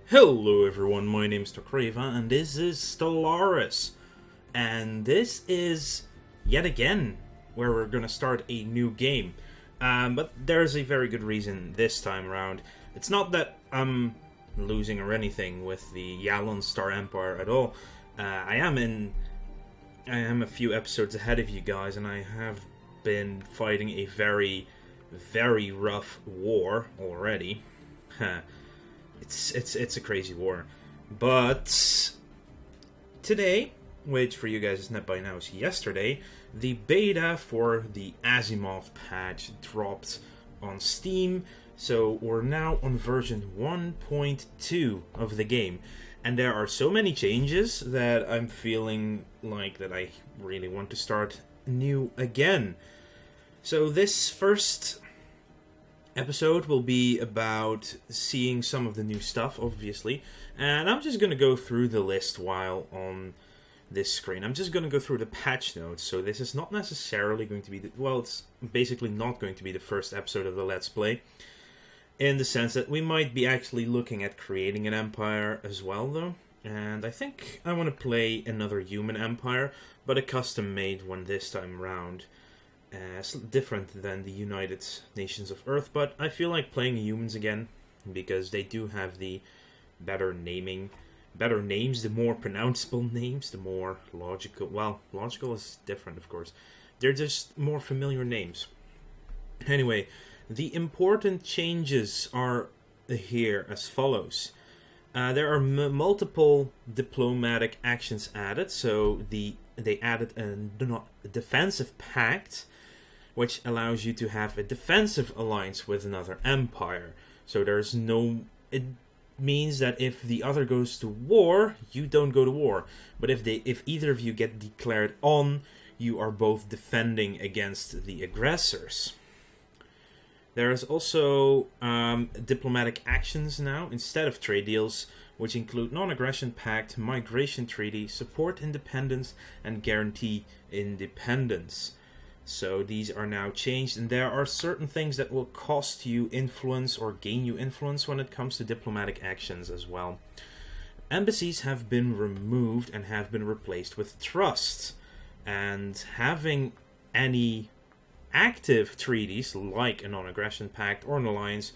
Hello everyone, my name's Tokreva and this is Stellaris. And this is, yet again, where we're gonna start a new game. But there's a very good reason this time around. It's not that I'm losing or anything with the Yalon Star Empire at all. I am a few episodes ahead of you guys, and I have been fighting a very, very rough war already. It's a crazy war. But today, which for you guys is not by now, is yesterday, the beta for the Asimov patch dropped on Steam. So we're now on version 1.2 of the game. And there are so many changes that I'm feeling like that I really want to start new again. So this first episode will be about seeing some of the new stuff, obviously, and I'm just going to go through the list while on this screen. I'm just going to go through the patch notes, so this is not necessarily going to be it's basically not going to be the first episode of the Let's Play, in the sense that we might be actually looking at creating an empire as well, though, and I think I want to play another human empire, but a custom-made one this time around. Different than the United Nations of Earth, but I feel like playing humans again because they do have the better names, the more pronounceable names, the more logical. Well, logical is different, of course. They're just more familiar names. Anyway, the important changes are here as follows. There are multiple diplomatic actions added, so they added a defensive pact, which allows you to have a defensive alliance with another empire. So it means that if the other goes to war, you don't go to war. But if either of you get declared on, you are both defending against the aggressors. There is also diplomatic actions now instead of trade deals, which include non-aggression pact, migration treaty, support independence, and guarantee independence. So these are now changed, and there are certain things that will cost you influence or gain you influence when it comes to diplomatic actions as well. Embassies have been removed and have been replaced with trusts, and having any active treaties like a non-aggression pact or an alliance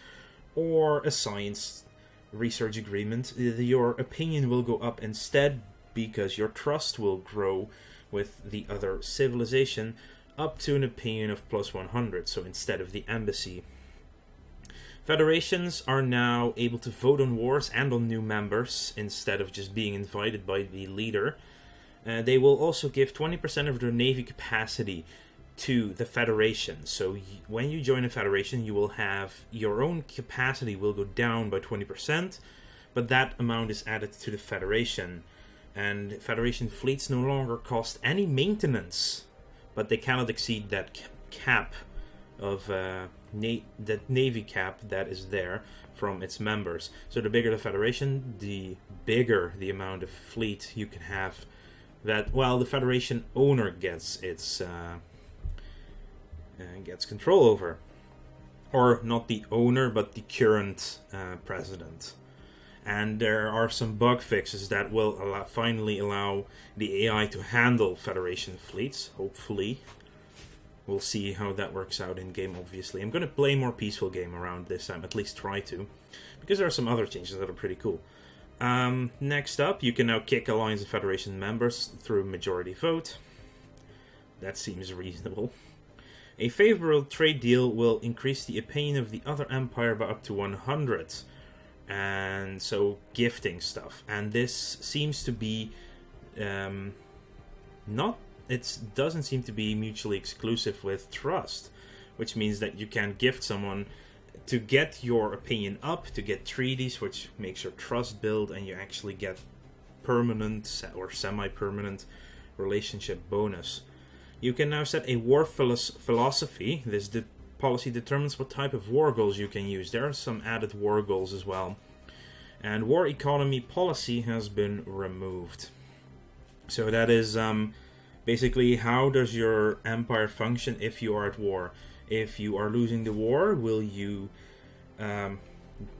or a science research agreement, your opinion will go up instead because your trust will grow with the other civilization up to an opinion of plus 100, so instead of the embassy. Federations are now able to vote on wars and on new members instead of just being invited by the leader. They will also give 20% of their navy capacity to the Federation. So when you join a Federation, you will have your own capacity will go down by 20%, but that amount is added to the Federation. And Federation fleets no longer cost any maintenance, but they cannot exceed that cap of that navy cap that is there from its members. So the bigger the Federation, the bigger the amount of fleet you can have. That the Federation owner gets gets control over, or not the owner, but the current president. And there are some bug fixes that will finally allow the AI to handle Federation fleets, hopefully. We'll see how that works out in-game, obviously. I'm going to play more peaceful game around this time, at least try to, because there are some other changes that are pretty cool. Next up, you can now kick Alliance and Federation members through majority vote. That seems reasonable. A favorable trade deal will increase the opinion of the other empire by up to 100. And so gifting stuff, and this seems to be it doesn't seem to be mutually exclusive with trust, which means that you can gift someone to get your opinion up, to get treaties, which makes your trust build, and you actually get permanent or semi-permanent relationship bonus. You can now set a war philosophy. This policy determines what type of war goals you can use. There are some added war goals as well. And war economy policy has been removed. So that is basically how does your empire function if you are at war. If you are losing the war, will you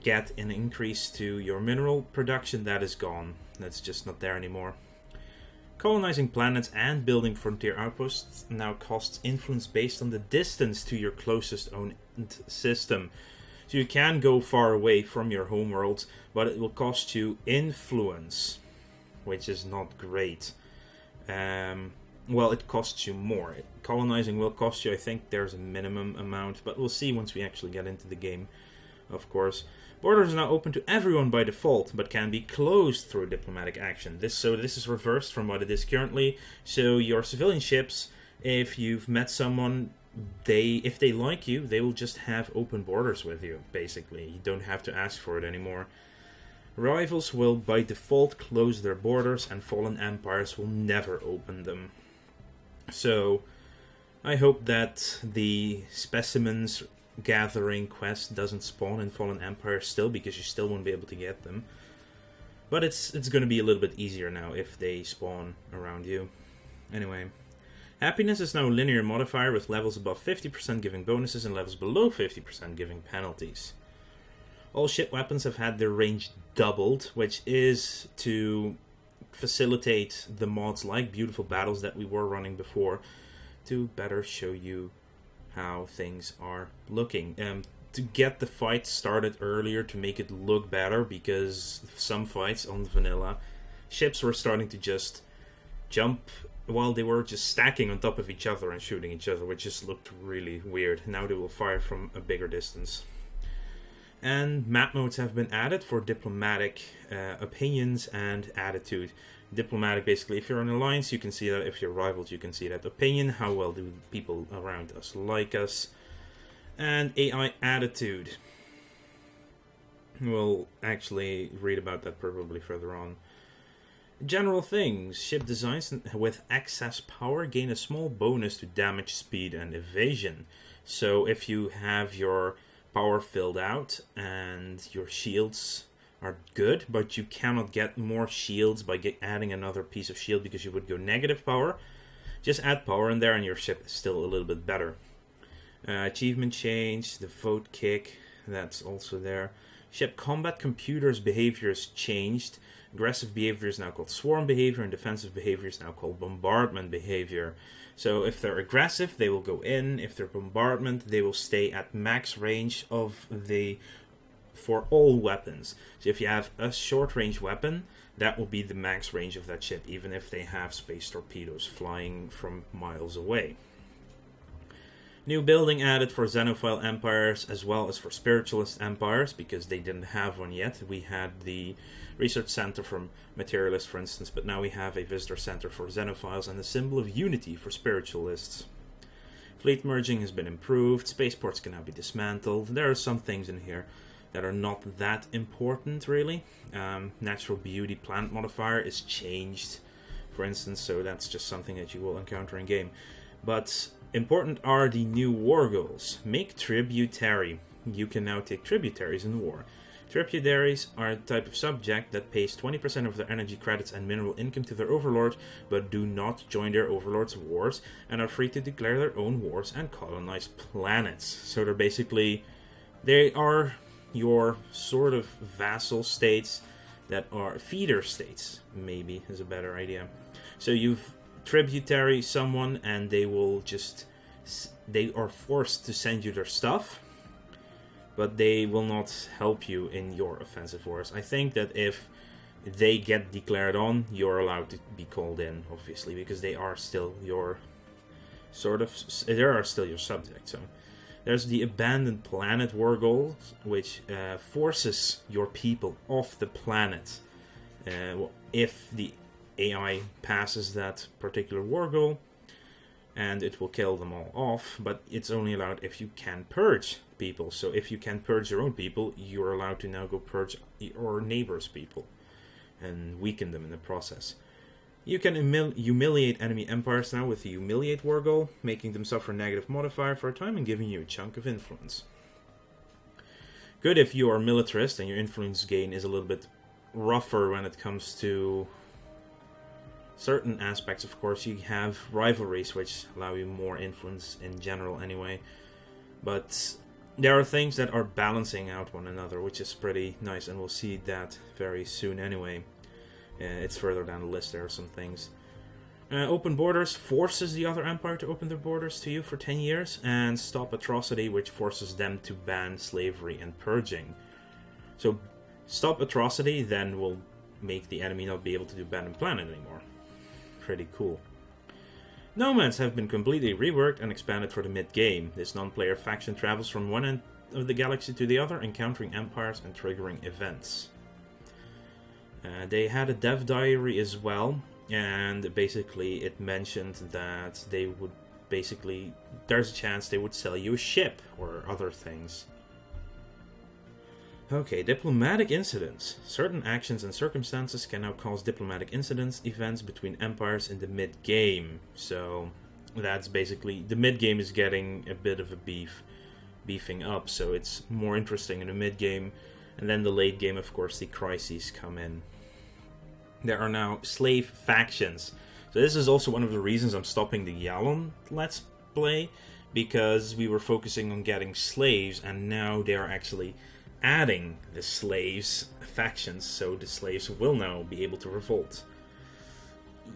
get an increase to your mineral production, that is gone. That's just not there anymore. Colonizing planets and building frontier outposts now costs influence based on the distance to your closest owned system. So you can go far away from your homeworld, but it will cost you influence, which is not great. Well, it costs you more. Colonizing will cost you, I think there's a minimum amount, but we'll see once we actually get into the game, of course. Borders are now open to everyone by default, but can be closed through diplomatic action. This is reversed from what it is currently. So your civilian ships, if you've met someone, if they like you, they will just have open borders with you, basically. You don't have to ask for it anymore. Rivals will by default close their borders, and fallen empires will never open them. So I hope that the specimens gathering quest doesn't spawn in fallen empires still, because you still won't be able to get them. But it's going to be a little bit easier now if they spawn around you. Anyway, happiness is now a linear modifier, with levels above 50% giving bonuses and levels below 50% giving penalties. All ship weapons have had their range doubled, which is to facilitate the mods like Beautiful Battles that we were running before, to better show you how things are looking. To get the fight started earlier, to make it look better, because some fights on vanilla, ships were starting to just jump while they were just stacking on top of each other and shooting each other, which just looked really weird. Now they will fire from a bigger distance. And map modes have been added for diplomatic opinions and attitude. Diplomatic, basically, if you're an alliance, you can see that. If you're rivals, you can see that. Opinion, how well do people around us like us. And AI attitude. We'll actually read about that probably further on. General things. Ship designs with excess power gain a small bonus to damage, speed, and evasion. So if you have your power filled out and your shields are good, but you cannot get more shields by adding another piece of shield because you would go negative power, just add power in there and your ship is still a little bit better. Achievement change, the vote kick, that's also there. Ship combat computers' behavior is changed. Aggressive behavior is now called swarm behavior, and defensive behavior is now called bombardment behavior. So if they're aggressive, they will go in. If they're bombardment, they will stay at max range for all weapons. So if you have a short range weapon, that will be the max range of that ship, even if they have space torpedoes flying from miles away. New building added for Xenophile empires as well as for spiritualist empires, because they didn't have one yet. We had the research center for materialists, for instance, but now we have a visitor center for Xenophiles and a symbol of unity for spiritualists. Fleet merging has been improved. Spaceports can now be dismantled. There are some things in here that are not that important, really. Natural beauty plant modifier is changed, for instance, so that's just something that you will encounter in game. But important are the new war goals. Make tributary. You can now take tributaries in war. Tributaries are a type of subject that pays 20% of their energy credits and mineral income to their overlord, but do not join their overlord's wars, and are free to declare their own wars and colonize planets. So they are your sort of vassal states that are feeder states, maybe is a better idea. So you've tributary someone, and they are forced to send you their stuff, but they will not help you in your offensive wars. I think that if they get declared on, you're allowed to be called in, obviously, because they are still your subjects. So there's the abandoned planet war goal, which forces your people off the planet if the AI passes that particular war goal, and it will kill them all off, but it's only allowed if you can purge people. So if you can purge your own people, you're allowed to now go purge your neighbors' people and weaken them in the process. You can humiliate enemy empires now with the humiliate war goal, making them suffer a negative modifier for a time and giving you a chunk of influence. Good if you are militarist and your influence gain is a little bit rougher when it comes to certain aspects. Of course, you have rivalries which allow you more influence in general anyway, but there are things that are balancing out one another, which is pretty nice, and we'll see that very soon anyway. It's further down the list, there are some things. Open borders forces the other empire to open their borders to you for 10 years, and stop atrocity, which forces them to ban slavery and purging. So, stop atrocity then will make the enemy not be able to do ban planet anymore. Pretty cool. Nomads have been completely reworked and expanded for the mid-game. This non-player faction travels from one end of the galaxy to the other, encountering empires and triggering events. They had a dev diary as well, and basically it mentioned that they would basically, there's a chance they would sell you a ship or other things. Okay, diplomatic incidents. Certain actions and circumstances can now cause diplomatic incidents, events between empires in the mid-game. So that's basically, the mid-game is getting a bit of a beefing up, so it's more interesting in the mid-game. And then the late game, of course, the crises come in. There are now slave factions. So this is also one of the reasons I'm stopping the Yalon Let's Play, because we were focusing on getting slaves, and now they are actually adding the slaves factions, so the slaves will now be able to revolt.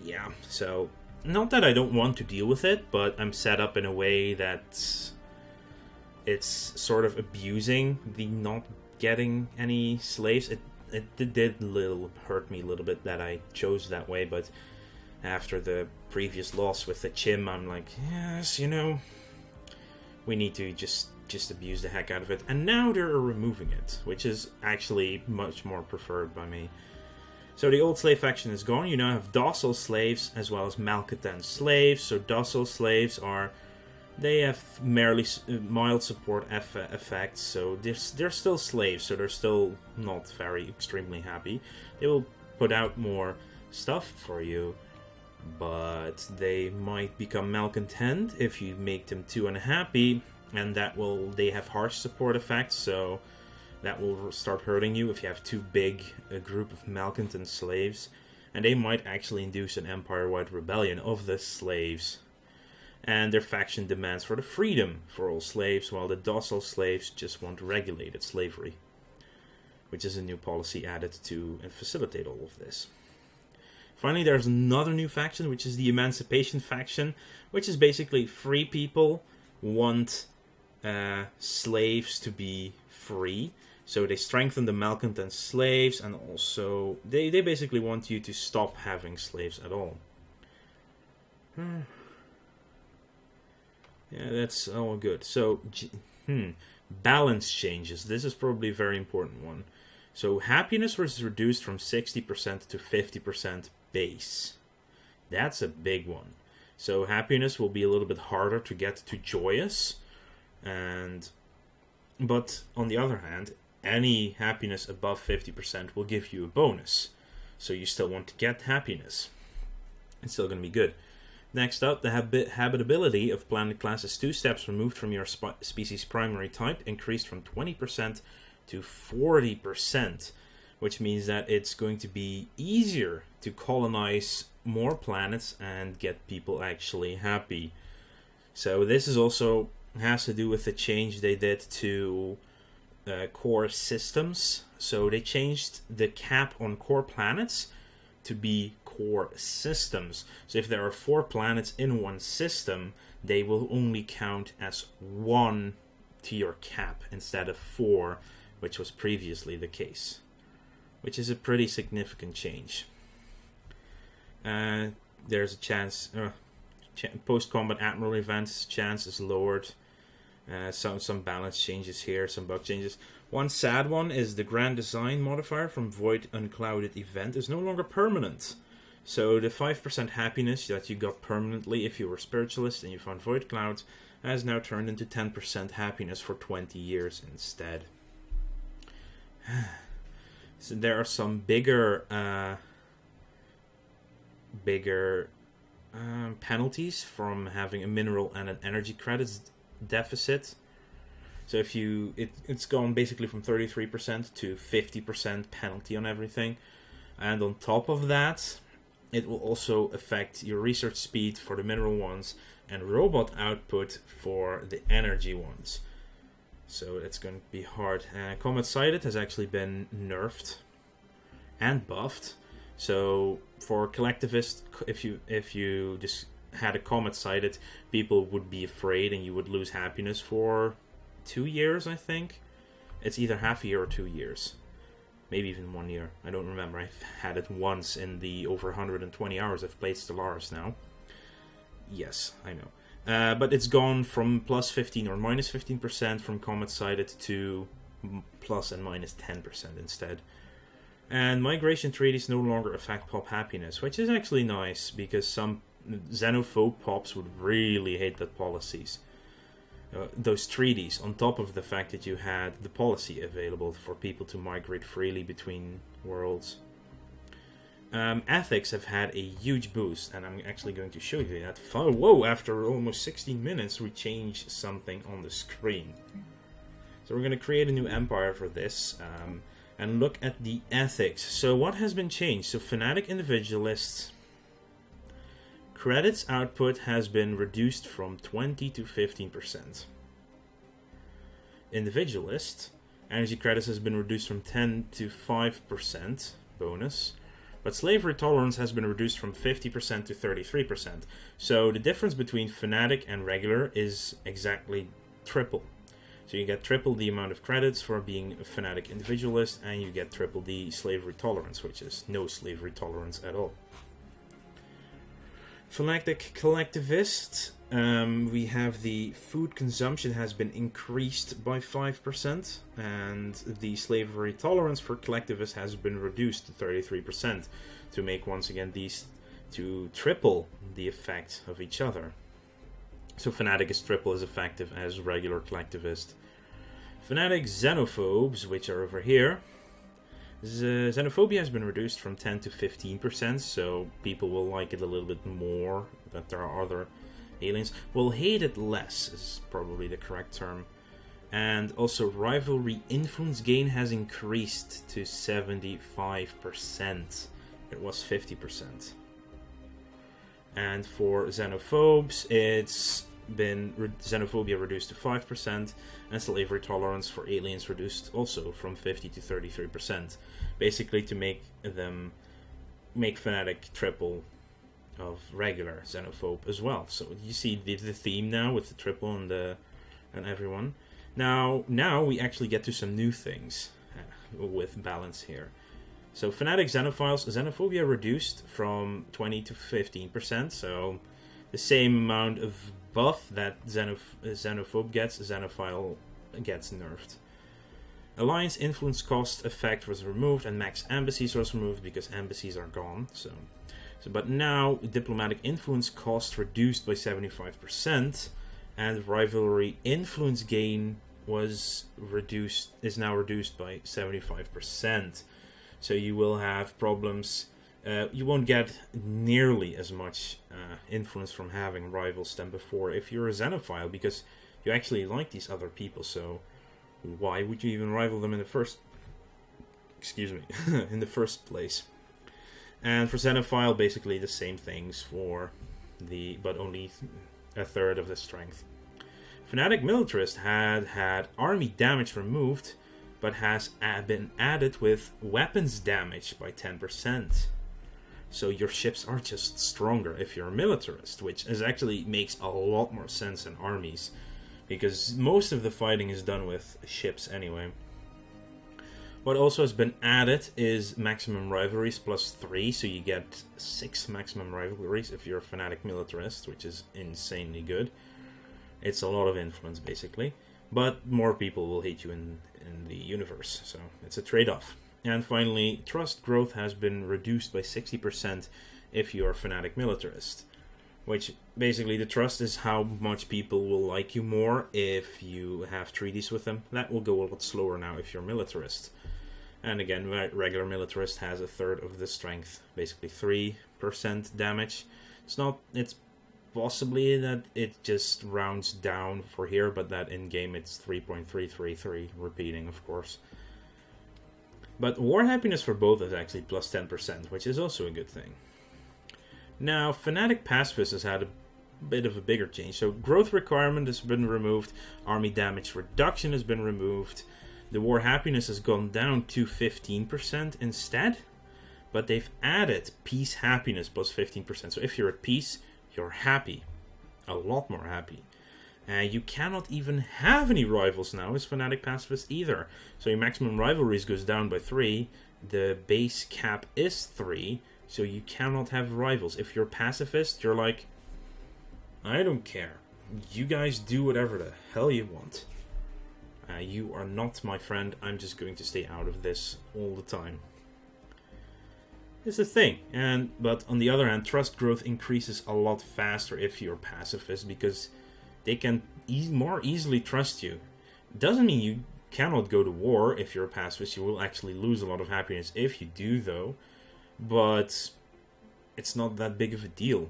Yeah, so not that I don't want to deal with it, but I'm set up in a way that it's sort of abusing the not getting any slaves. It did hurt me a little bit that I chose that way, but after the previous loss with the Chim, I'm like, yes, we need to just abuse the heck out of it. And now they're removing it, which is actually much more preferred by me. So the old slave faction is gone. You now have docile slaves as well as malcontent slaves. So docile slaves they have mild support effects, so they're still slaves, so they're still not very extremely happy. They will put out more stuff for you, but they might become malcontent if you make them too unhappy, and they have harsh support effects, so that will start hurting you if you have too big a group of malcontent slaves, and they might actually induce an empire-wide rebellion of the slaves. And their faction demands for the freedom for all slaves, while the docile slaves just want regulated slavery, which is a new policy added to facilitate all of this. Finally, there's another new faction, which is the Emancipation faction, which is basically free people want slaves to be free. So they strengthen the malcontent slaves, and also they basically want you to stop having slaves at all. Yeah, that's all good. So, balance changes. This is probably a very important one. So, happiness was reduced from 60% to 50% base. That's a big one. So, happiness will be a little bit harder to get to joyous. But, on the other hand, any happiness above 50% will give you a bonus. So, you still want to get happiness. It's still going to be good. Next up, the habitability of planet class is 2 steps removed from your species' primary type, increased from 20% to 40%, which means that it's going to be easier to colonize more planets and get people actually happy. So this is also has to do with the change they did to core systems. So they changed the cap on core planets to be core systems. So if there are 4 planets in one system, they will only count as 1 to your cap instead of 4, which was previously the case, which is a pretty significant change. There's a chance post-combat admiral events chance is lowered. Some balance changes here, some bug changes. One sad one is the Grand Design modifier from Void Unclouded event is no longer permanent. So the 5% happiness that you got permanently if you were spiritualist and you found Void Clouds has now turned into 10% happiness for 20 years instead. So there are some bigger penalties from having a mineral and an energy credits deficit. So if it's gone basically from 33% to 50% penalty on everything. And on top of that, it will also affect your research speed for the mineral ones and robot output for the energy ones. So it's going to be hard. Combat Sighted has actually been nerfed and buffed. So for collectivist, if you just had a Comet Sighted, people would be afraid and you would lose happiness for 2 years, I think. It's either half a year or 2 years. Maybe even 1 year. I don't remember. I've had it once in the over 120 hours I've played Stellaris now. Yes, I know. But it's gone from plus 15 or minus 15% from Comet Sighted to plus and minus 10% instead. And migration treaties no longer affect pop happiness, which is actually nice, because some xenophobe pops would really hate that policies. Those treaties, on top of the fact that you had the policy available for people to migrate freely between worlds. Ethics have had a huge boost, and I'm actually going to show you that. Whoa, after almost 16 minutes we changed something on the screen. So we're going to create a new empire for this, and look at the ethics. So what has been changed? So Fanatic Individualists, credits output has been reduced from 20 to 15%. Individualist, energy credits has been reduced from 10 to 5% bonus. But slavery tolerance has been reduced from 50% to 33%. So the difference between Fanatic and regular is exactly triple. So you get triple the amount of credits for being a Fanatic Individualist, and you get triple the slavery tolerance, which is no slavery tolerance at all. Fanatic Collectivist, we have the food consumption has been increased by 5%, and the slavery tolerance for Collectivist has been reduced to 33%, to make once again these to triple the effect of each other. So Fanatic is triple as effective as regular Collectivist. Fanatic Xenophobes, which are over here. Xenophobia has been reduced from 10 to 15%, so people will like it a little bit more, that there are other aliens. Will hate it less, is probably the correct term. And also rivalry influence gain has increased to 75%. It was 50%. And for xenophobes, it's been xenophobia reduced to 5%, and slavery tolerance for aliens reduced also from 50 to 33%, basically to make Fanatic triple of regular xenophobe as well. So you see the theme now with the triple and everyone. Now we actually get to some new things with balance here. So Fanatic Xenophiles, xenophobia reduced from 20 to 15%, so the same amount of buff that xenophobe gets, xenophile gets nerfed. Alliance influence cost effect was removed, and max embassies was removed because embassies are gone. But now diplomatic influence cost reduced by 75%, and rivalry influence gain is now reduced by 75%. So you will have problems. You won't get nearly as much influence from having rivals than before if you're a xenophile, because you actually like these other people. So why would you even rival them in the first place? And for xenophile, basically the same things but only a third of the strength. Fanatic Militarist had army damage removed, but has been added with weapons damage by 10%. So your ships are just stronger if you're a militarist, which actually makes a lot more sense in armies, because most of the fighting is done with ships anyway. What also has been added is maximum rivalries plus 3, so you get 6 maximum rivalries if you're a Fanatic Militarist, which is insanely good. It's a lot of influence, basically. But more people will hate you in the universe, so it's a trade-off. And finally, trust growth has been reduced by 60% if you're a Fanatic Militarist. Which, basically, the trust is how much people will like you more if you have treaties with them. That will go a lot slower now if you're a Militarist. And again, regular Militarist has a third of the strength, basically 3% damage. It's possibly that it just rounds down for here, but that in-game it's 3.333, repeating, of course. But war happiness for both is actually plus 10%, which is also a good thing. Now, Fanatic Pacifist has had a bit of a bigger change. So growth requirement has been removed, army damage reduction has been removed, the war happiness has gone down to 15% instead, but they've added peace happiness plus 15%. So if you're at peace, you're happy, a lot more happy. You cannot even have any rivals now as fanatic pacifist either. So your maximum rivalries goes down by 3. The base cap is 3, so you cannot have rivals. If you're pacifist, you're like, I don't care. You guys do whatever the hell you want. You are not my friend. I'm just going to stay out of this all the time. It's a thing. But on the other hand, trust growth increases a lot faster if you're pacifist, because they can more easily trust you. Doesn't mean you cannot go to war if you're a pacifist. You will actually lose a lot of happiness if you do, though. But it's not that big of a deal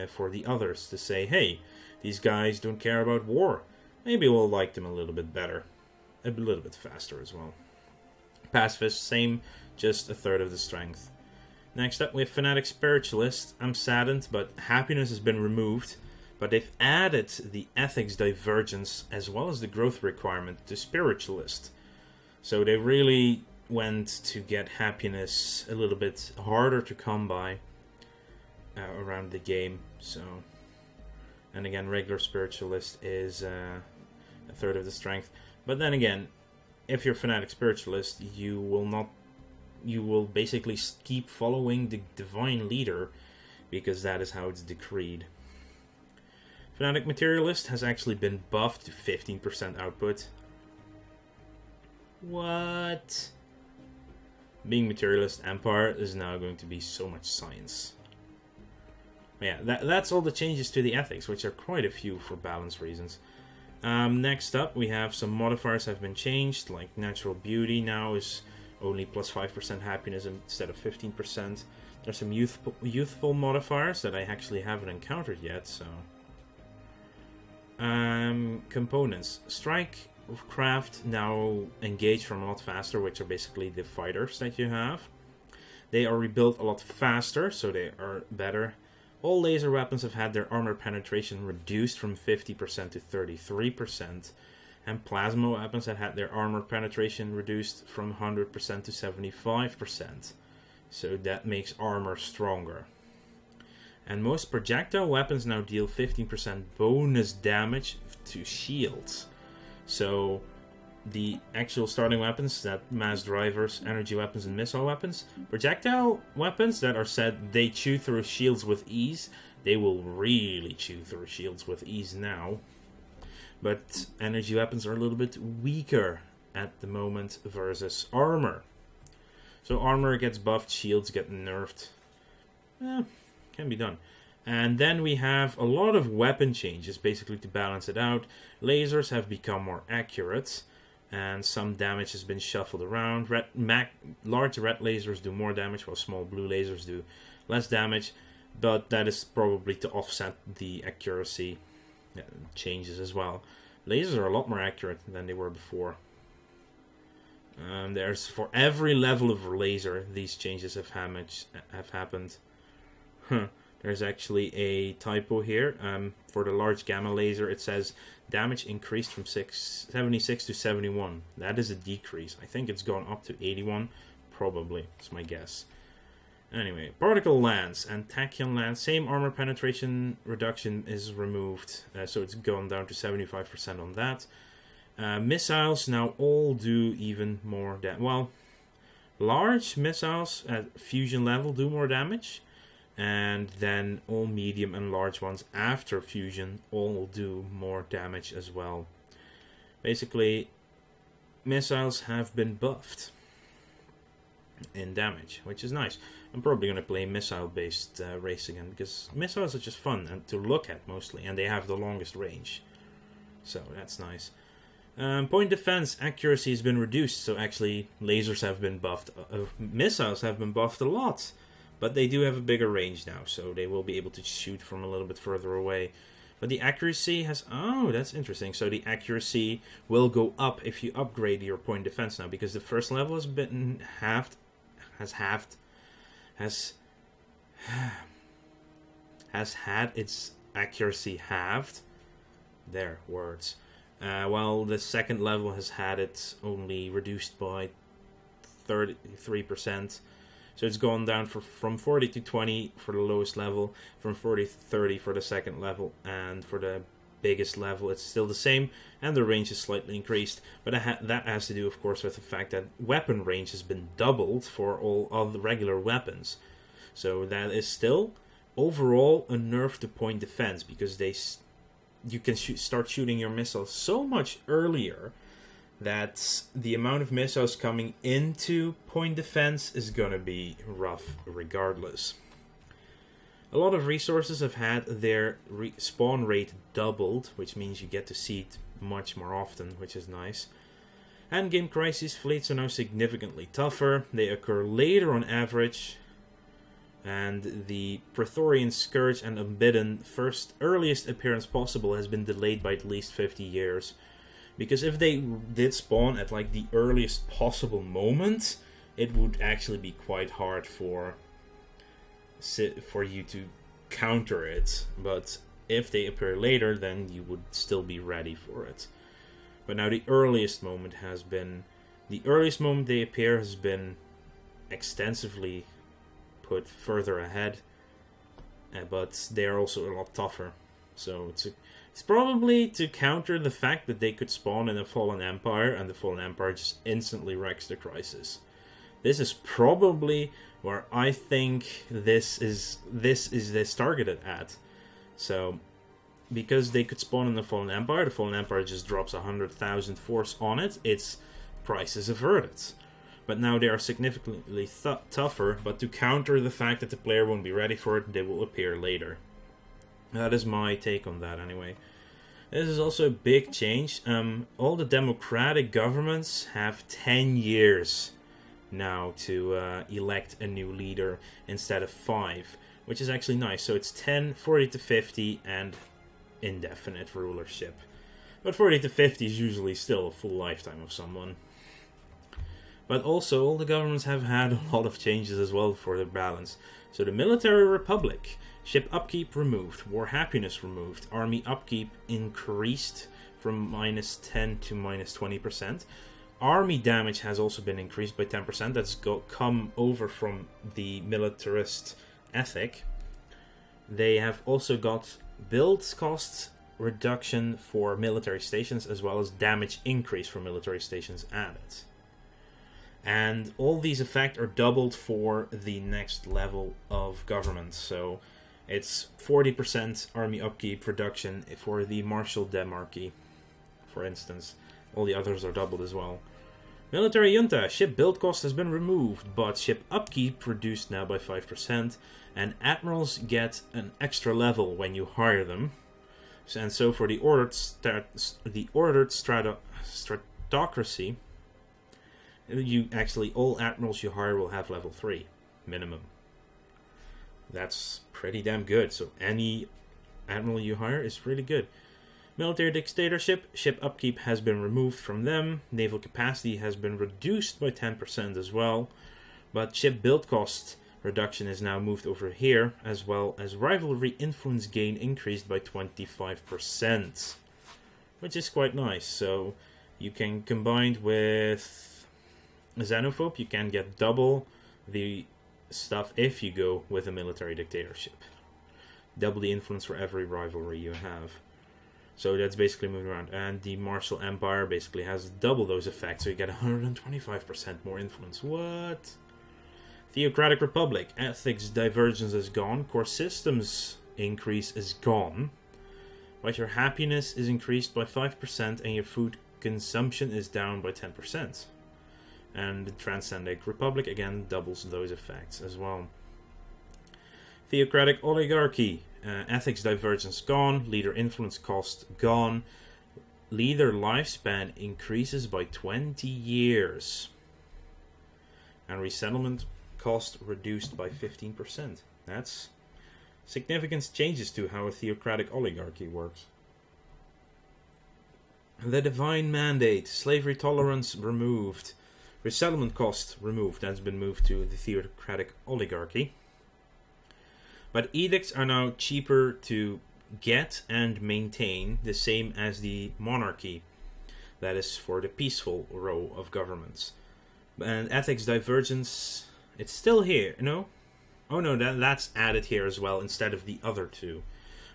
for the others to say, hey, these guys don't care about war. Maybe we'll like them a little bit better. A little bit faster as well. Pacifist, same, just a third of the strength. Next up, we have Fanatic Spiritualist. I'm saddened, but happiness has been removed. But they've added the ethics divergence as well as the growth requirement to Spiritualist. So they really went to get happiness a little bit harder to come by around the game. So, and again, regular Spiritualist is a third of the strength. But then again, if you're Fanatic Spiritualist, you will basically keep following the Divine Leader, because that is how it's decreed. Fanatic Materialist has actually been buffed to 15% output. What? Being Materialist Empire is now going to be so much science. Yeah, that's all the changes to the ethics, which are quite a few for balance reasons. Next up, we have some modifiers have been changed, like Natural Beauty now is only plus 5% happiness instead of 15%. There's some youthful modifiers that I actually haven't encountered yet, so... components. Strike craft now engage from a lot faster, which are basically the fighters that you have. They are rebuilt a lot faster, so they are better. All laser weapons have had their armor penetration reduced from 50% to 33%. And plasma weapons have had their armor penetration reduced from 100% to 75%. So that makes armor stronger. And most projectile weapons now deal 15% bonus damage to shields. So the actual starting weapons, that mass drivers, energy weapons, and missile weapons, projectile weapons that are said they chew through shields with ease, they will really chew through shields with ease now. But energy weapons are a little bit weaker at the moment versus armor. So armor gets buffed, shields get nerfed. Can be done. And then we have a lot of weapon changes, basically to balance it out. Lasers have become more accurate, and some damage has been shuffled around. Large red lasers do more damage, while small blue lasers do less damage. But that is probably to offset the accuracy changes as well. Lasers are a lot more accurate than they were before. There's for every level of laser, these changes have happened. There's actually a typo here. For the large gamma laser, it says damage increased from 76 to 71. That is a decrease. I think it's gone up to 81. Probably. That's my guess. Anyway, particle lance and tachyon lance. Same armor penetration reduction is removed. So it's gone down to 75% on that. Missiles now all do even more damage. Well, large missiles at fusion level do more damage. And then all medium and large ones after fusion all do more damage as well. Basically, missiles have been buffed in damage, which is nice. I'm probably going to play missile-based race again, because missiles are just fun and to look at mostly, and they have the longest range. So that's nice. Point defense accuracy has been reduced, so actually lasers have been buffed. Missiles have been buffed a lot. But they do have a bigger range now, so they will be able to shoot from a little bit further away. But the accuracy has... Oh, that's interesting. So the accuracy will go up if you upgrade your point defense now, because the first level has been halved... Has had its accuracy halved. There, words. While the second level has had it only reduced by 33%. So it's gone down from 40 to 20 for the lowest level, from 40 to 30 for the second level, and for the biggest level it's still the same, and the range is slightly increased. But that has to do, of course, with the fact that weapon range has been doubled for all other regular weapons. So that is still overall a nerf to point defense, because you can start shooting your missiles so much earlier that the amount of missiles coming into point defense is going to be rough regardless. A lot of resources have had their spawn rate doubled, which means you get to see it much more often, which is nice. Endgame crisis fleets are now significantly tougher. They occur later on average, and the Praetorian Scourge and Unbidden first earliest appearance possible has been delayed by at least 50 years. Because if they did spawn at like the earliest possible moment, it would actually be quite hard for you to counter it. But if they appear later, then you would still be ready for it. But now the earliest moment they appear has been extensively put further ahead, but they are also a lot tougher. So it's probably to counter the fact that they could spawn in a Fallen Empire, and the Fallen Empire just instantly wrecks the crisis. This is probably where I think this is targeted at. So, because they could spawn in the Fallen Empire just drops 100,000 force on it, its price is averted. But now they are significantly tougher, but to counter the fact that the player won't be ready for it, they will appear later. That is my take on that anyway. This is also a big change. All the democratic governments have 10 years now to elect a new leader instead of 5, which is actually nice. So it's 10, 40 to 50, and indefinite rulership. But 40 to 50 is usually still a full lifetime of someone. But also, all the governments have had a lot of changes as well for their balance. So the Military Republic, ship upkeep removed, war happiness removed, army upkeep increased from -10 to -20%. Army damage has also been increased by 10%. That's come over from the militarist ethic. They have also got build costs reduction for military stations, as well as damage increase for military stations added. And all these effects are doubled for the next level of government. So it's 40% army upkeep reduction for the martial demarchy, for instance. All the others are doubled as well. Military junta, ship build cost has been removed, but ship upkeep reduced now by 5%. And admirals get an extra level when you hire them. And so for the ordered stratocracy, all admirals you hire will have level 3 minimum. That's pretty damn good. So any admiral you hire is really good. Military dictatorship, ship upkeep has been removed from them. Naval capacity has been reduced by 10% as well. But ship build cost reduction is now moved over here, as well as rivalry influence gain increased by 25%, which is quite nice. So you can combine with xenophobe, you can get double the stuff if you go with a military dictatorship. Double the influence for every rivalry you have. So that's basically moving around. And the martial empire basically has double those effects, so you get 125% more influence. What? Theocratic republic, ethics divergence is gone, core systems increase is gone, but your happiness is increased by 5% and your food consumption is down by 10%. And the Transcendent Republic again doubles those effects as well. Theocratic oligarchy, ethics divergence gone, leader influence cost gone, leader lifespan increases by 20 years, and resettlement cost reduced by 15%. That's significant changes to how a theocratic oligarchy works. The divine mandate, slavery tolerance removed. Resettlement cost removed, that's been moved to the theocratic oligarchy. But edicts are now cheaper to get and maintain the same as the monarchy. That is for the peaceful row of governments. And ethics divergence, it's still here, no? Oh no, that's added here as well instead of the other two,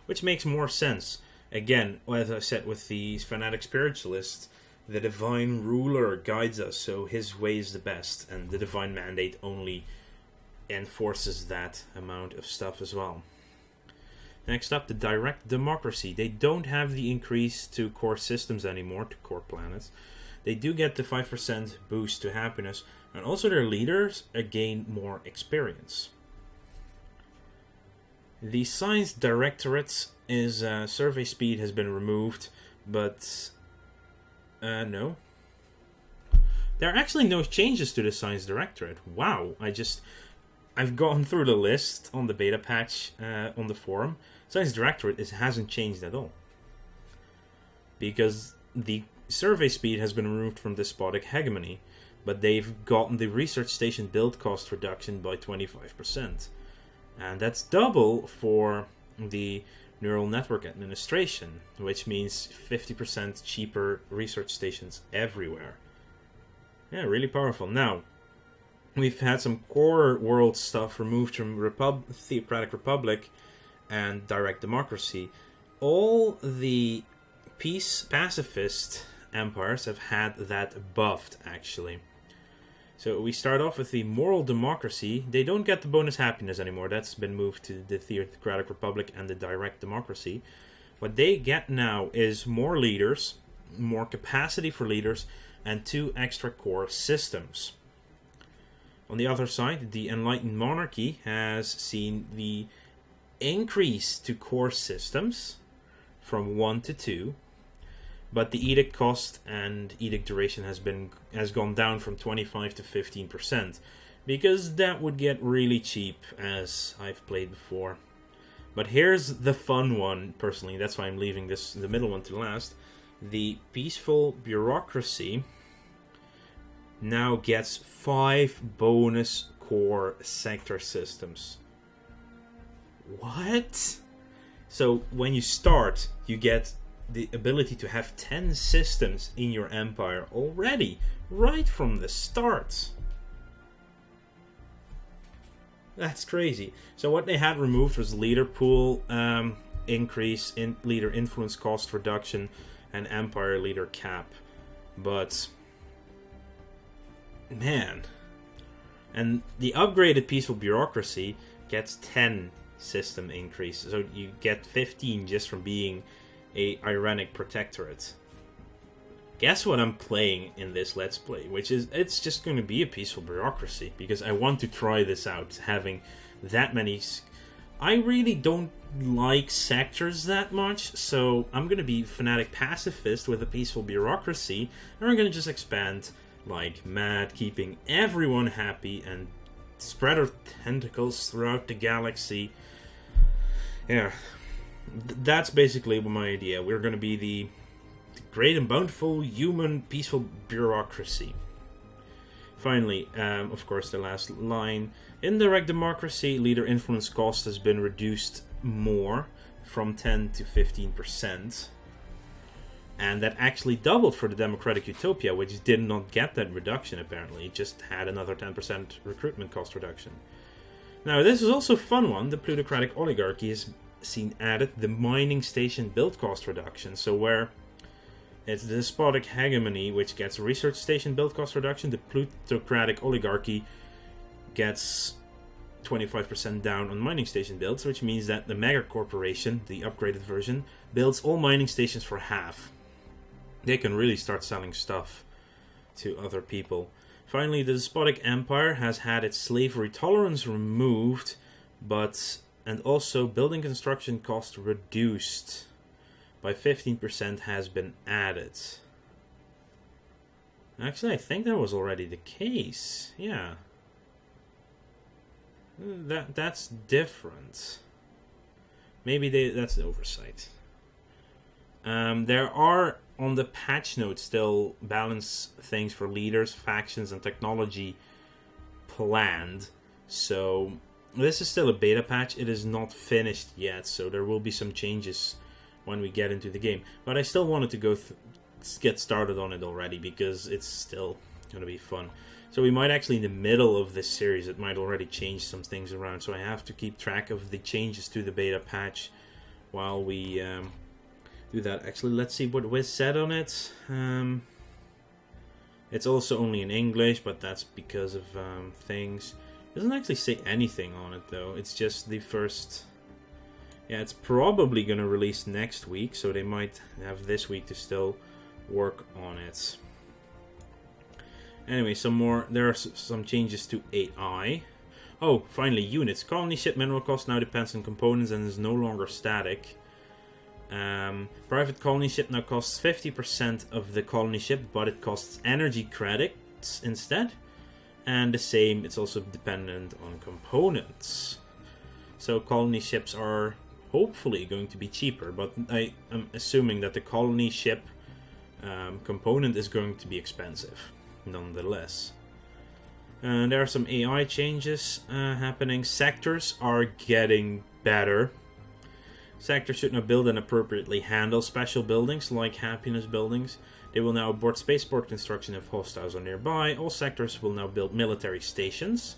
which makes more sense. Again, as I said with the fanatic spiritualists, the divine ruler guides us, so his way is the best, and the divine mandate only enforces that amount of stuff as well. Next up, the direct democracy. They don't have the increase to core systems anymore, to core planets. They do get the 5% boost to happiness, and also their leaders gain more experience. The Science Directorate is survey speed has been removed, but no. There are actually no changes to the Science Directorate. Wow, I've gone through the list on the beta patch on the forum. Science Directorate hasn't changed at all. Because the survey speed has been removed from despotic hegemony, but they've gotten the research station build cost reduction by 25%. And that's double for the neural network administration, which means 50% cheaper research stations everywhere. Yeah, really powerful. Now, we've had some core world stuff removed from Theocratic Republic and Direct Democracy. All the pacifist empires have had that buffed, actually. So we start off with the Moral Democracy. They don't get the bonus happiness anymore. That's been moved to the Theocratic Republic and the Direct Democracy. What they get now is more leaders, more capacity for leaders, and 2 extra core systems. On the other side, the Enlightened Monarchy has seen the increase to core systems from 1 to 2, but the edict cost and edict duration has gone down from 25 to 15%, because that would get really cheap, as I've played before. But here's the fun one, personally. That's why I'm leaving the middle one to last. The peaceful bureaucracy now gets 5 bonus core sector systems. What? So when you start, you get the ability to have 10 systems in your empire already, right from the start. That's crazy. So what they had removed was leader pool increase, in leader influence cost reduction, and empire leader cap. But man, and the upgraded peaceful bureaucracy gets 10 system increase, so you get 15 just from being a Iranic protectorate. Guess what I'm playing in this Let's Play, which is, it's just going to be a peaceful bureaucracy, because I want to try this out, having that many. I really don't like sectors that much, so I'm going to be fanatic pacifist with a peaceful bureaucracy, and we're going to just expand like mad, keeping everyone happy and spread our tentacles throughout the galaxy. Yeah, that's basically my idea. We're going to be the great and bountiful human peaceful bureaucracy. Finally, of course, the last line. In direct democracy, leader influence cost has been reduced more, from 10 to 15%. And that actually doubled for the Democratic Utopia, which did not get that reduction, apparently. It just had another 10% recruitment cost reduction. Now, this is also a fun one. The plutocratic oligarchy has seen added the mining station build cost reduction. So where it's the despotic hegemony, which gets research station build cost reduction, the plutocratic oligarchy gets 25% down on mining station builds, which means that the mega corporation, the upgraded version, builds all mining stations for half. They can really start selling stuff to other people. Finally, the despotic empire has had its slavery tolerance removed, and also building construction cost reduced by 15% has been added. Actually, I think that was already the case. Yeah. That's different. Maybe that's an oversight. There are, on the patch notes, still balance things for leaders, factions, and technology planned. So this is still a beta patch. It is not finished yet, so there will be some changes when we get into the game. But I still wanted to get started on it already, because it's still going to be fun. So we might actually, in the middle of this series, it might already change some things around. So I have to keep track of the changes to the beta patch while we do that. Actually, let's see what Wiz said on it. It's also only in English, but that's because of things. It doesn't actually say anything on it, though. It's just the first... Yeah, it's probably going to release next week, so they might have this week to still work on it. Anyway, there are some changes to AI. Oh, finally, units. Colony ship mineral cost now depends on components and is no longer static. Private colony ship now costs 50% of the colony ship, but it costs energy credits instead. And the same, it's also dependent on components. So colony ships are hopefully going to be cheaper, but I am assuming that the colony ship component is going to be expensive, nonetheless. And there are some AI changes happening. Sectors are getting better. Sectors should now build and appropriately handle special buildings like happiness buildings. They will now abort spaceport construction if hostiles are nearby. All sectors will now build military stations.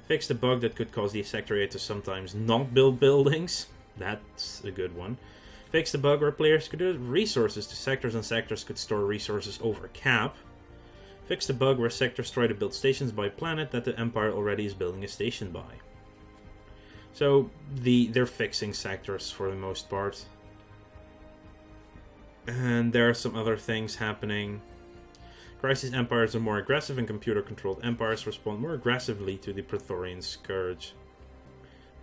Fix the bug that could cause the sector to sometimes not build buildings. That's a good one. Fix the bug where players could add resources to sectors and sectors could store resources over cap. Fix the bug where sectors try to build stations by planet that the Empire already is building a station by. So they're fixing sectors for the most part. And there are some other things happening. Crisis empires are more aggressive, and computer-controlled empires respond more aggressively to the Praetorian Scourge.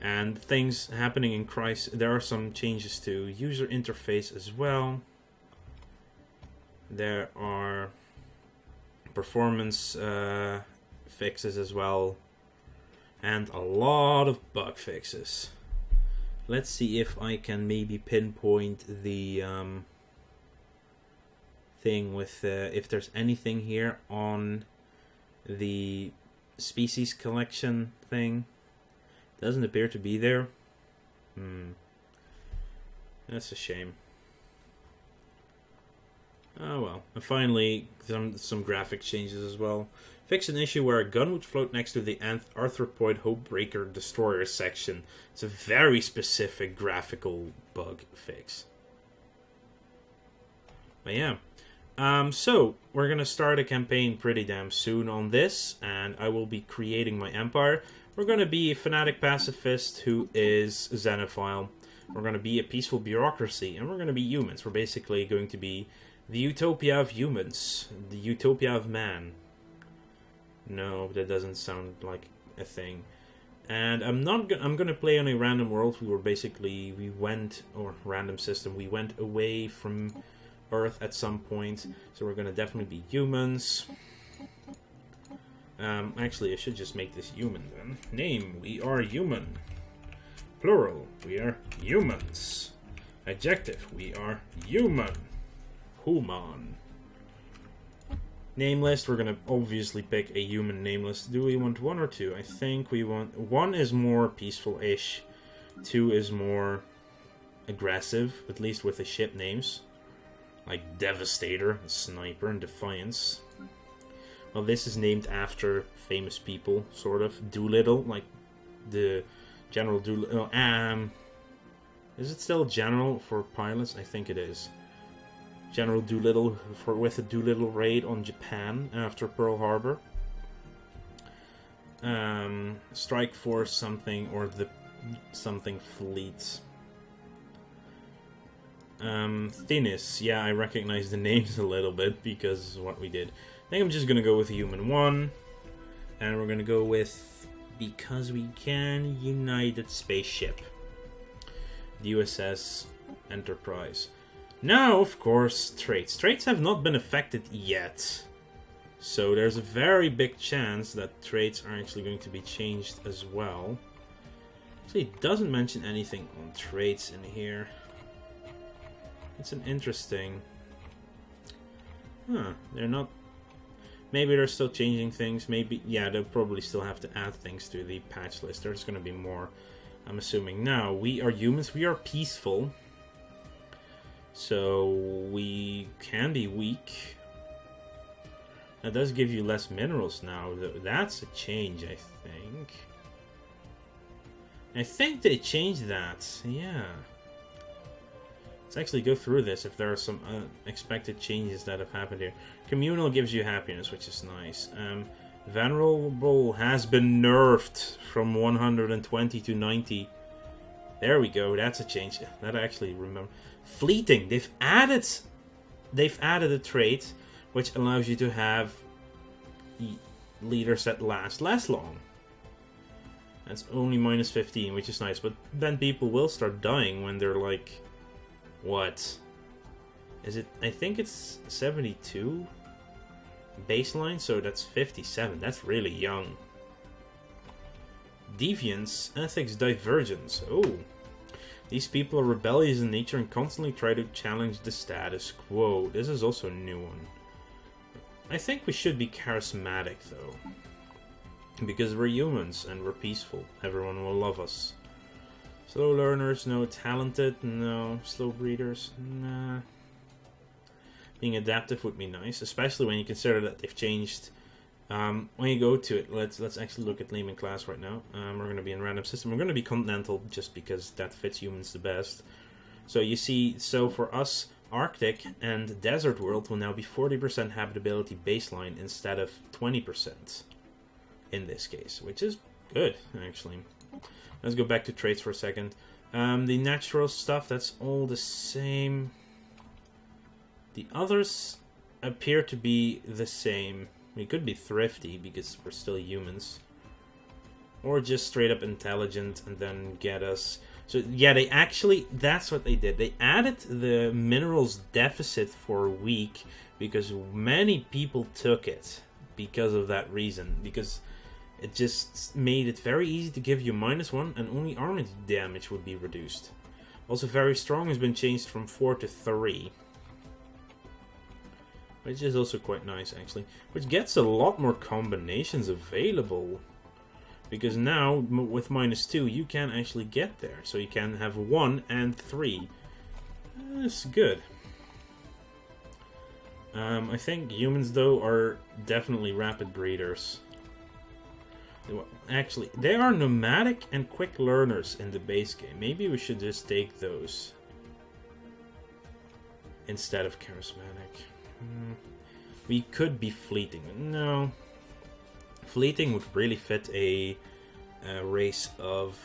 And things happening in Crisis. There are some changes to user interface as well. There are performance fixes as well. And a lot of bug fixes. Let's see if I can maybe pinpoint the thing with if there's anything here on the species collection thing. Doesn't appear to be there. That's a shame. Oh well. And finally, some graphic changes as well. Fix an issue where a gun would float next to the Arthropoid Hopebreaker Destroyer section. It's a very specific graphical bug fix. But yeah. So, we're going to start a campaign pretty damn soon on this, and I will be creating my empire. We're going to be a fanatic pacifist who is a xenophile. We're going to be a peaceful bureaucracy, and we're going to be humans. We're basically going to be the utopia of humans. The utopia of man. No, that doesn't sound like a thing. And I'm going to play on a random world. We went away from Earth at some point, so we're going to definitely be humans. Actually, I should just make this human then. Name, we are human. Plural, we are humans. Adjective, we are human. Human. Name list, we're going to obviously pick a human name list. Do we want one or two? I think we want... One is more peaceful-ish. Two is more aggressive, at least with the ship names. Like Devastator, Sniper, and Defiance. Well, this is named after famous people, sort of. Doolittle, like the General Doolittle. Is it still General for pilots? I think it is. General Doolittle with a Doolittle raid on Japan after Pearl Harbor. Strike Force something, or the something fleet. Thinis, yeah, I recognize the names a little bit because of what we did. I think I'm just gonna go with Human 1. And we're gonna go with, because we can, United Spaceship. The USS Enterprise. Now, of course, traits. Traits have not been affected yet. So there's a very big chance that traits are actually going to be changed as well. Actually, it doesn't mention anything on traits in here. It's an interesting... Huh, they're not... Maybe they're still changing things. Maybe, yeah, they'll probably still have to add things to the patch list. There's going to be more, I'm assuming. Now, we are humans. We are peaceful. So, we can be weak. That does give you less minerals now. That's a change, I think. I think they changed that. Yeah. Let's actually go through this if there are some unexpected changes that have happened here. Communal gives you happiness, which is nice. Venerable has been nerfed from 120 to 90. There we go. That's a change. That I actually remember. Fleeting. They've added a trait which allows you to have leaders that last less long. That's only minus 15, which is nice. But then people will start dying when they're like... What? Is it? I think it's 72 baseline, so that's 57. That's really young. Deviance, ethics divergence. Oh. These people are rebellious in nature and constantly try to challenge the status quo. This is also a new one. I think we should be charismatic, though. Because we're humans and we're peaceful. Everyone will love us. Slow learners, no. Talented, no. Slow breeders, nah. Being adaptive would be nice, especially when you consider that they've changed. When you go to it, let's actually look at name and class right now. We're going to be in random system. We're going to be continental just because that fits humans the best. So you see, so for us, Arctic and Desert World will now be 40% habitability baseline instead of 20% in this case, which is good, actually. Let's go back to traits for a second. The natural stuff, that's all the same. The others appear to be the same. We could be thrifty because we're still humans. Or just straight up intelligent and then get us... So yeah, they actually, that's what they did. They added the minerals deficit for weak because many people took it because of that reason. Because it just made it very easy to give you -1 and only armor damage would be reduced. Also, very strong has been changed from 4 to 3. Which is also quite nice, actually. Which gets a lot more combinations available. Because now, with -2, you can actually get there. So you can have 1 and 3. That's good. I think humans, though, are definitely rapid breeders. Actually, they are nomadic and quick learners in the base game. Maybe we should just take those instead of charismatic. We could be fleeting. No. Fleeting would really fit a race of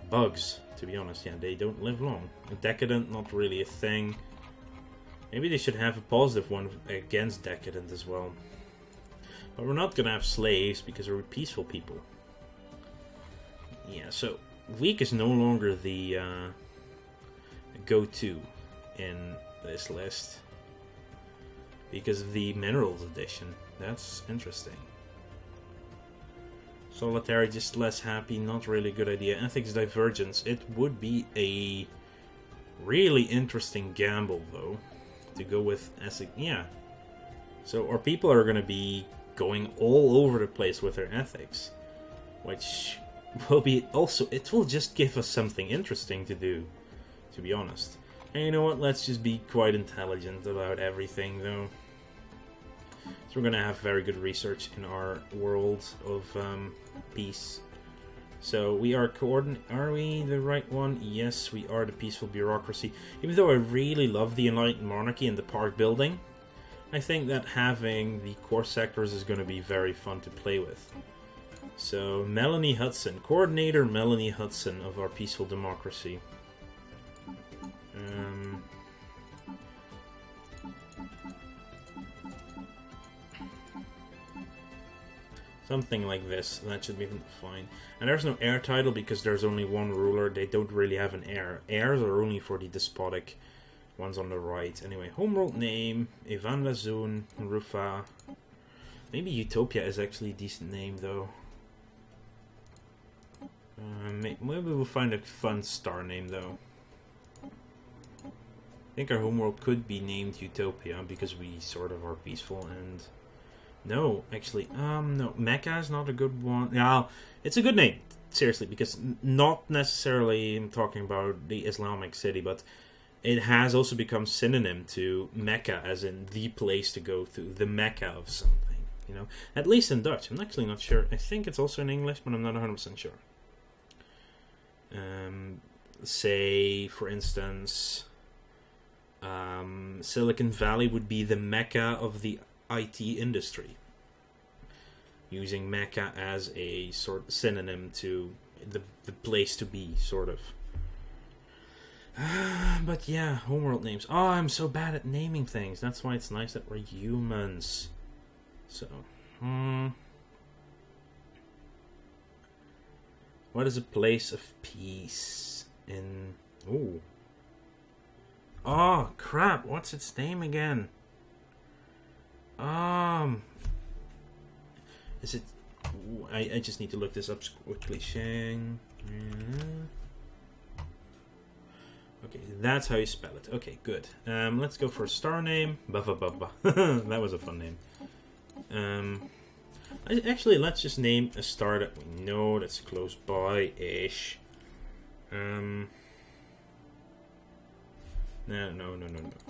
bugs, to be honest. Yeah, they don't live long. Decadent, not really a thing. Maybe they should have a positive one against Decadent as well. But we're not gonna have slaves because we're peaceful people. Yeah, so weak is no longer the go-to in this list. Because of the minerals edition. That's interesting. Solitary, just less happy, not really a good idea. Ethics divergence, it would be a really interesting gamble, though, to go with ethics. Yeah. So our people are going to be going all over the place with their ethics. Which will be also, it will just give us something interesting to do, to be honest. And you know what, let's just be quite intelligent about everything, though. So we're going to have very good research in our world of peace. So we are are we the right one? Yes, we are the peaceful bureaucracy. Even though I really love the Enlightened Monarchy and the park building, I think that having the core sectors is going to be very fun to play with. So Melanie Hudson, Coordinator Melanie Hudson of our peaceful democracy. Something like this. That should be fine. And there's no heir title because there's only one ruler. They don't really have an heir. Heirs are only for the despotic ones on the right. Anyway, homeworld name. Ivan Lazun. Rufa. Maybe Utopia is actually a decent name, though. Maybe we'll find a fun star name, though. I think our homeworld could be named Utopia because we sort of are peaceful and No, actually, no. Mecca is not a good one. Yeah, it's a good name, seriously, because not necessarily I'm talking about the Islamic city, but it has also become synonym to Mecca, as in the place to go to, the Mecca of something. You know, at least in Dutch. I'm actually not sure. I think it's also in English, but I'm not 100% sure. Say, for instance, Silicon Valley would be the Mecca of the IT industry, using Mecca as a sort of synonym to the place to be, sort of. But yeah, homeworld names. Oh, I'm so bad at naming things. That's why it's nice that we're humans. So, what is a place of peace in... Ooh. Oh, crap. What's its name again? Is it... I just need to look this up quickly. Shang... Okay, that's how you spell it. Okay, good. Let's go for a star name. Buffa Bubba. That was a fun name. Actually, let's just name a star that we know that's close by-ish. No.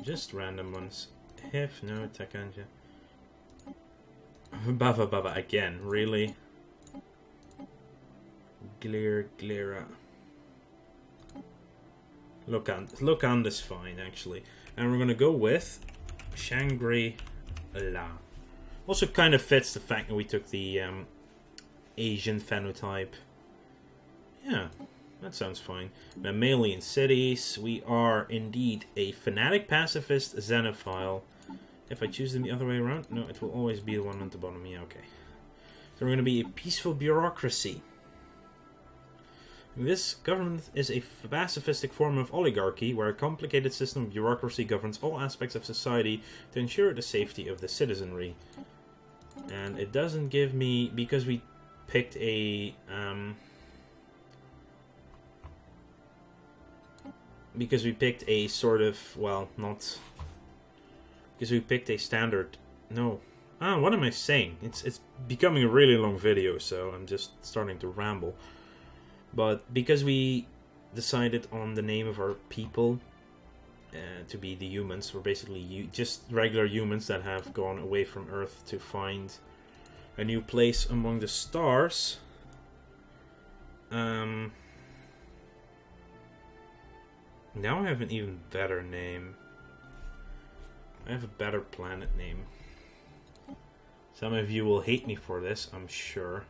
Just random ones. Hif, no, Takanja. Bava Baba again, really? Glera. Lokanda's fine, actually. And we're gonna go with Shangri-La. Also kind of fits the fact that we took the Asian phenotype. Yeah, that sounds fine. Mammalian cities. We are indeed a fanatic pacifist xenophile. If I choose them the other way around, no, it will always be the one on the bottom. Yeah, okay. So we're going to be a peaceful bureaucracy. This government is a pacifistic form of oligarchy where a complicated system of bureaucracy governs all aspects of society to ensure the safety of the citizenry. And it doesn't give me... Because we picked a... because we picked a sort of... Well, not... Because we picked a standard... No. What am I saying? It's becoming a really long video, so I'm just starting to ramble. But because we decided on the name of our people to be the humans, we're basically just regular humans that have gone away from Earth to find a new place among the stars. Now I have an even better name. I have a better planet name. Some of you will hate me for this, I'm sure.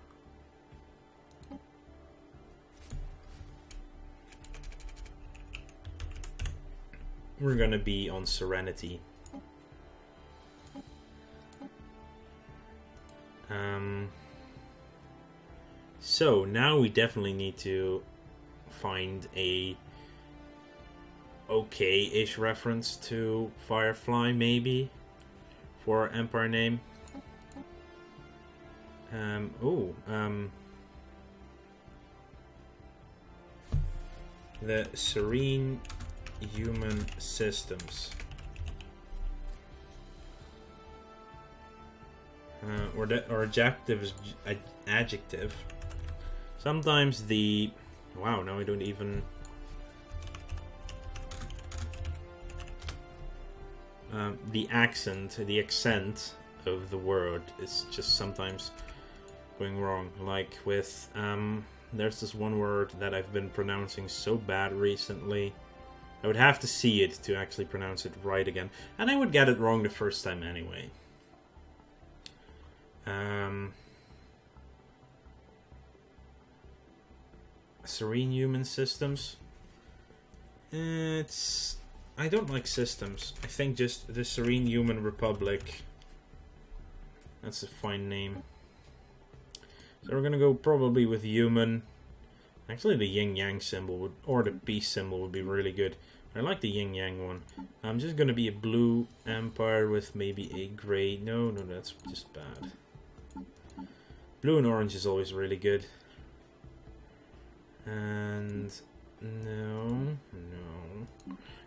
We're gonna be on Serenity. So now we definitely need to find a okay-ish reference to Firefly, maybe, for our empire name. The Serene Human Systems. Or adjective is adjective. Sometimes the... Wow, now I don't even... the accent of the word is just sometimes going wrong. Like with... there's this one word that I've been pronouncing so bad recently. I would have to see it to actually pronounce it right again. And I would get it wrong the first time anyway. Serene Human Systems. I don't like systems. I think just the Serene Human Republic. That's a fine name. So we're gonna go probably with human. Actually, the yin-yang symbol would, or the peace symbol would be really good. I like the yin-yang one. I'm just gonna be a blue empire with maybe a gray. No, that's just bad. Blue and orange is always really good. And no.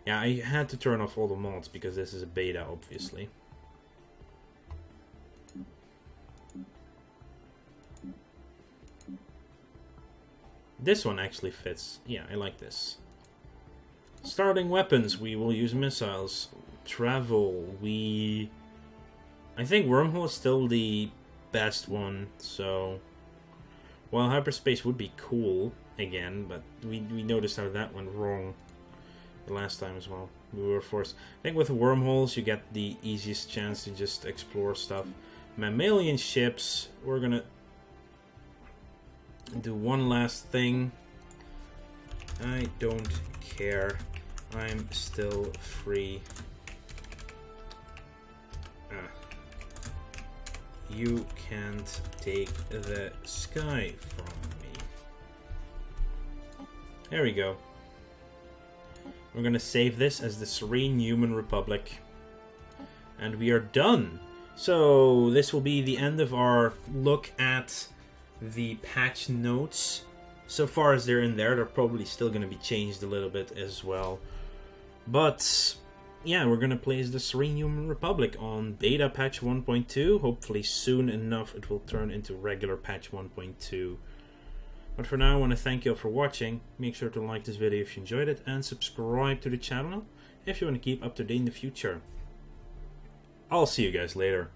Yeah, I had to turn off all the mods because this is a beta, obviously. This one actually fits. Yeah, I like this. Starting weapons, we will use missiles. Travel, I think wormhole is still the best one, so... Well, hyperspace would be cool, again, but we noticed how that went wrong the last time as well. We were forced... I think with wormholes, you get the easiest chance to just explore stuff. Mammalian ships, we're gonna do one last thing. I don't care. I'm still free. You can't take the sky from me. There we go. We're gonna save this as the Serene Human Republic. And we are done. So this will be the end of our look at the patch notes. So far as they're in there, they're probably still gonna be changed a little bit as well. But yeah, we're gonna play as the Serene Human Republic on beta patch 1.2. Hopefully soon enough it will turn into regular patch 1.2. But for now, I want to thank you all for watching. Make sure to like this video if you enjoyed it, and subscribe to the channel if you want to keep up to date in the future. I'll see you guys later.